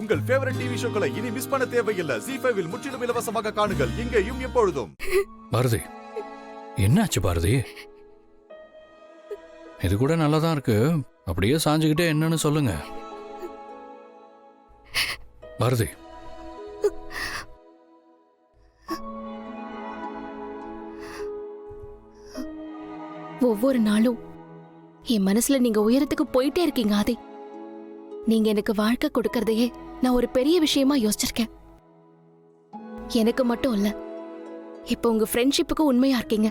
உங்கள் favourite TV ஷோக்களை இனி miss பண்ண தேவையில்லை. ZEE5 இல் முற்றிலும் இலவசமாக காணுங்கள், இங்கேயும் எப்பொழுதும். பாரதி, என்னாச்சு பாரதி? இது கூட நல்லாதான் இருக்கு. அப்படியே சாஞ்சுக்கிட்டே என்னன்னு சொல்லுங்க பாரதி. ஒவ்வொரு நாளும் என் மனசுல நீங்க உயரத்துக்கு போயிட்டே இருக்கீங்க ஆதி. நீங்க எனக்கு வாழ்க்கை கொடுக்கறதையே நான் ஒரு பெரிய விஷயமா யோசிச்சிருக்கேன். எனக்கு மட்டும் இல்ல, இப்ப உங்க ஃப்ரெண்ட்ஷிப்புக்கு உண்மையா இருக்கீங்க.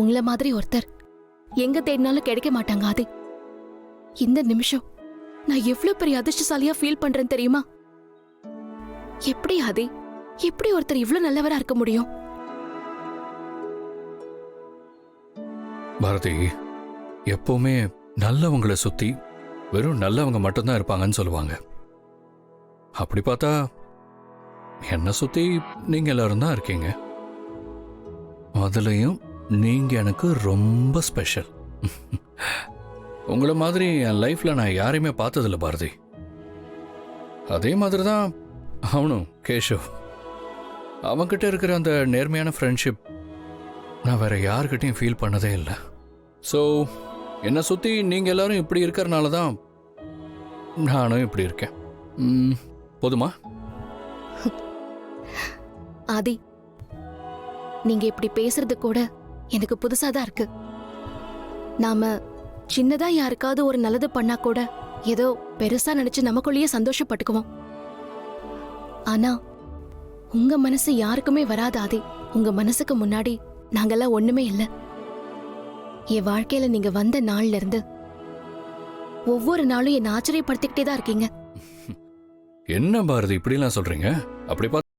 உங்களை மாதிரி ஒருத்தர் எங்க தேடினாலும் கிடைக்க மாட்டாங்க ஆதி. இந்த நிமிஷம் நான் எவ்வளவு பெரிய அதிர்ஷ்டசாலியா ஃபீல் பண்றேன்னு தெரியுமா? எப்படி ஆதி, எப்படி ஒருத்தர் இவ்வளவு நல்லவரா இருக்க முடியும்? பாரதி, எப்பவுமே நல்லவங்களை சுத்தி வெறும் நல்லவங்க மட்டும்தான் இருப்பாங்கன்னு சொல்லுவாங்க. அப்படி பார்த்தா என்னை சுத்தி நீங்க எல்லாரும் தான் இருக்கீங்க. அதுலயும் நீங்க எனக்கு ரொம்ப ஸ்பெஷல். உங்களை மாதிரி என் லைஃப்ல நான் யாரையுமே பார்த்ததில்ல பாரதி. அதே மாதிரி தான் அவனும் கேஷவ். அவன்கிட்ட இருக்கிற அந்த நேர்மையான ஃப்ரெண்ட்ஷிப் நான் வேற யாருக்கிட்டையும் ஃபீல் பண்ணதே இல்லை. ஸோ என்னை சுற்றி நீங்கள் எல்லாரும் இப்படி இருக்கிறனால தான் நானும் இப்படி இருக்கேன். போதுமா? ஆதி, நீங்க இப்படி பேசுறது கூட எனக்கு புதுசா தான் இருக்கு. நாம சின்னதா யாருக்காவது ஒரு நல்லது பண்ணா கூட ஏதோ பெருசா நினைச்சு நமக்குள்ளேயே சந்தோஷப்பட்டுக்குவோம். ஆனா உங்க மனசு யாருக்குமே வராது ஆதி. உங்க மனசுக்கு முன்னாடி நாங்கெல்லாம் ஒண்ணுமே இல்லை. என் வாழ்க்கையில நீங்க வந்த நாள்ல இருந்து ஒவ்வொரு நாளும் என்ன ஆச்சரியப்படுத்திக்கிட்டே தான் இருக்கீங்க. என்ன பாரதி இப்படிலாம் சொல்றீங்க? அப்படி பார்த்து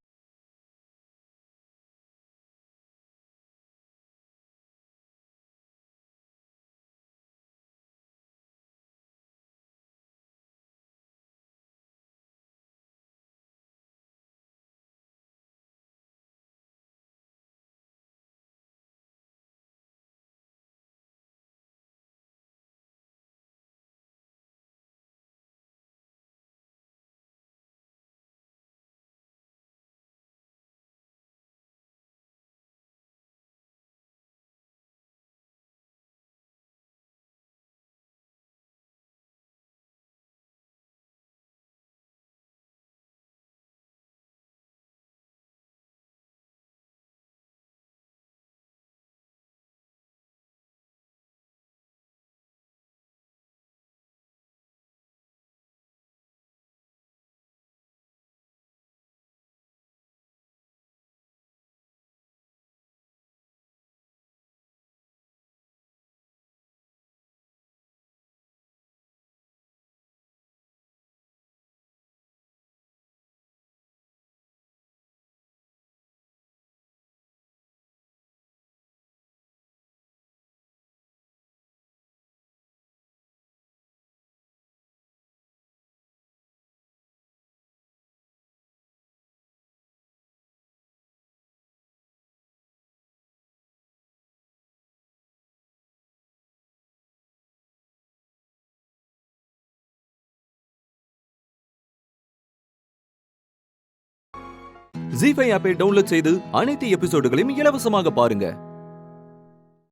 ZEE5 ஆப்பை டவுன்லோட் செய்து அனைத்து எபிசோடுகளையும் இலவசமாக பாருங்க.